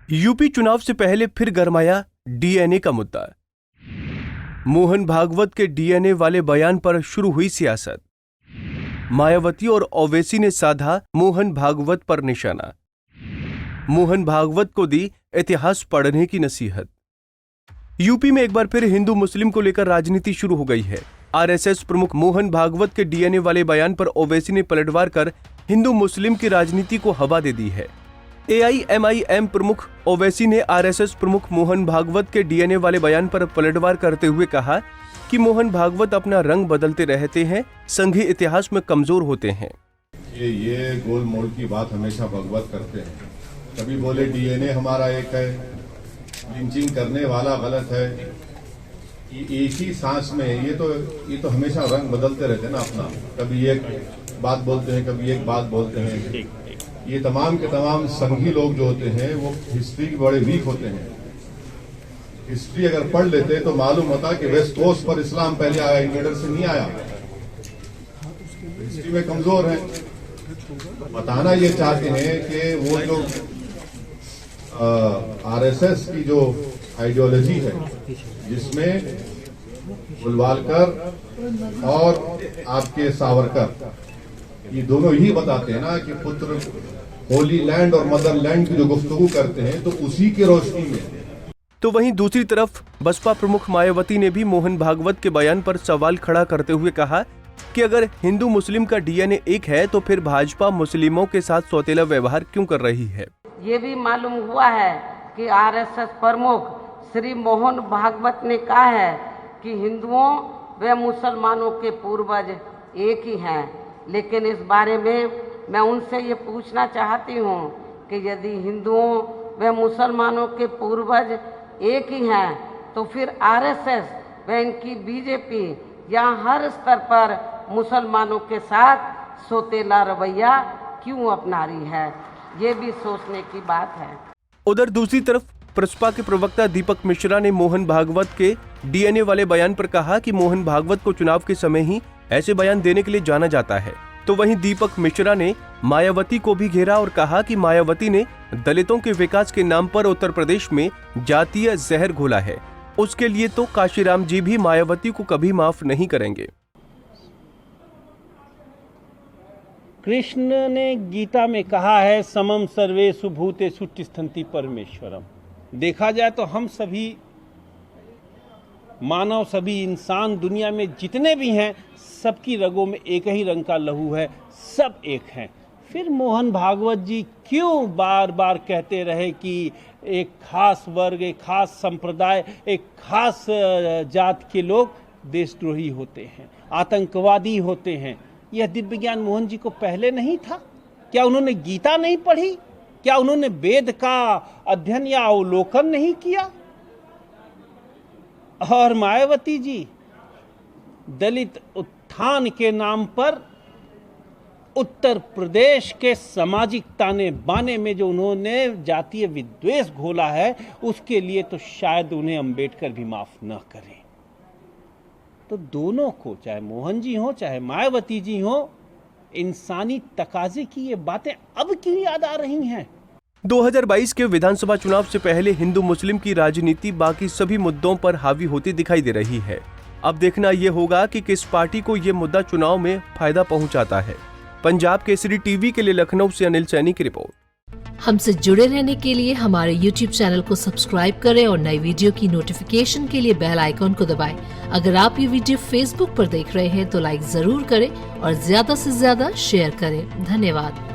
UP चुनाव से पहले फिर गरमाया डीएनए का मुद्दा। मोहन भागवत के डीएनए वाले बयान पर शुरू हुई सियासत। मायावती और ओवैसी ने साधा मोहन भागवत पर निशाना। मोहन भागवत को दी इतिहास पढ़ने की नसीहत। यूपी में एक बार फिर हिंदू मुस्लिम को लेकर राजनीति शुरू हो गई है। आरएसएस प्रमुख मोहन भागवत के डीएनए वाले बयान पर ओवैसी ने पलटवार कर हिंदू मुस्लिम की राजनीति को हवा दे दी है। एआईएमआईएम प्रमुख ओवैसी ने आरएसएस प्रमुख मोहन भागवत के डीएनए वाले बयान पर पलटवार करते हुए कहा कि मोहन भागवत अपना रंग बदलते रहते हैं, संघीय इतिहास में कमजोर होते हैं। ये गोल मोल की बात हमेशा भागवत करते हैं। कभी बोले डीएनए हमारा एक है, लिंचिंग करने वाला गलत है। एक ही सांस में ये तो हमेशा रंग बदलते रहते हैं ना अपना। कभी एक बात बोलते हैं, कभी एक बात बोलते हैं। ये तमाम के तमाम संघी लोग जो होते हैं वो हिस्ट्री के बड़े वीक होते हैं। हिस्ट्री अगर पढ़ लेते तो मालूम होता कि वेस्ट कोस्ट पर इस्लाम पहले आया, इन्वेडर से नहीं आया। हिस्ट्री में कमजोर है। बताना ये चाहते हैं कि वो जो आरएसएस की जो आइडियोलॉजी है, जिसमें गोलवालकर और आपके सावरकर ये दोनों ही बताते हैं ना कि पुत्र होली लैंड और मदरलैंड की जो गुफ्तगू करते हैं, तो उसी की रोशनी में। तो वहीं दूसरी तरफ बसपा प्रमुख मायावती ने भी मोहन भागवत के बयान पर सवाल खड़ा करते हुए कहा कि अगर हिंदू मुस्लिम का डीएनए एक है तो फिर भाजपा मुस्लिमों के साथ सौतेला व्यवहार क्यों कर रही है। ये भी मालूम हुआ है कि आरएसएस प्रमुख श्री मोहन भागवत ने कहा है कि हिंदुओं व मुसलमानों के पूर्वज एक ही हैं। लेकिन इस बारे में मैं उनसे ये पूछना चाहती हूँ कि यदि हिंदुओं व मुसलमानों के पूर्वज एक ही हैं तो फिर आरएसएस व इनकी बीजेपी यहाँ हर स्तर पर मुसलमानों के साथ सौतेला रवैया क्यों अपना रही है। ये भी सोचने की बात है। उधर दूसरी तरफ प्रसपा के प्रवक्ता दीपक मिश्रा ने मोहन भागवत के डीएनए वाले बयान पर कहा कि मोहन भागवत को चुनाव के समय ही ऐसे बयान देने के लिए जाना जाता है। तो वहीं दीपक मिश्रा ने मायावती को भी घेरा और कहा कि मायावती ने दलितों के विकास के नाम पर उत्तर प्रदेश में जातीय जहर घोला है। उसके लिए तो काशीराम जी भी मायावती को कभी माफ नहीं करेंगे। कृष्ण ने गीता में कहा है, समम सर्वेषु भूतेषु तिष्ठन्ति परमेश्वरम। देखा जाए तो हम सभी मानव, सभी इंसान दुनिया में जितने भी हैं, सबकी रगों में एक ही रंग का लहू है, सब एक हैं। फिर मोहन भागवत जी क्यों बार बार कहते रहे कि एक खास वर्ग, एक खास संप्रदाय, एक खास जात के लोग देशद्रोही होते हैं, आतंकवादी होते हैं। यह दिव्य ज्ञान मोहन जी को पहले नहीं था? क्या उन्होंने गीता नहीं पढ़ी? क्या उन्होंने वेद का अध्ययन या अवलोकन नहीं किया? और मायावती जी दलित उत्थान के नाम पर उत्तर प्रदेश के सामाजिक ताने बाने में जो उन्होंने जातीय विद्वेष घोला है, उसके लिए तो शायद उन्हें अंबेडकर भी माफ न करें। तो दोनों को, चाहे मोहन जी हो चाहे मायावती जी हो, इंसानी तकाजे की ये बातें अब क्यों याद आ रही हैं? 2022 के विधानसभा चुनाव से पहले हिंदू मुस्लिम की राजनीति बाकी सभी मुद्दों पर हावी होती दिखाई दे रही है। अब देखना यह होगा कि किस पार्टी को यह मुद्दा चुनाव में फायदा पहुंचाता है। पंजाब केसरी टीवी के लिए लखनऊ से अनिल सैनी की रिपोर्ट। हमसे जुड़े रहने के लिए हमारे YouTube चैनल को सब्सक्राइब करें और नई वीडियो की नोटिफिकेशन के लिए बेल आइकॉन को दबाएं। अगर आप ये वीडियो Facebook पर देख रहे हैं तो लाइक जरूर करें और ज्यादा से ज्यादा शेयर करें। धन्यवाद।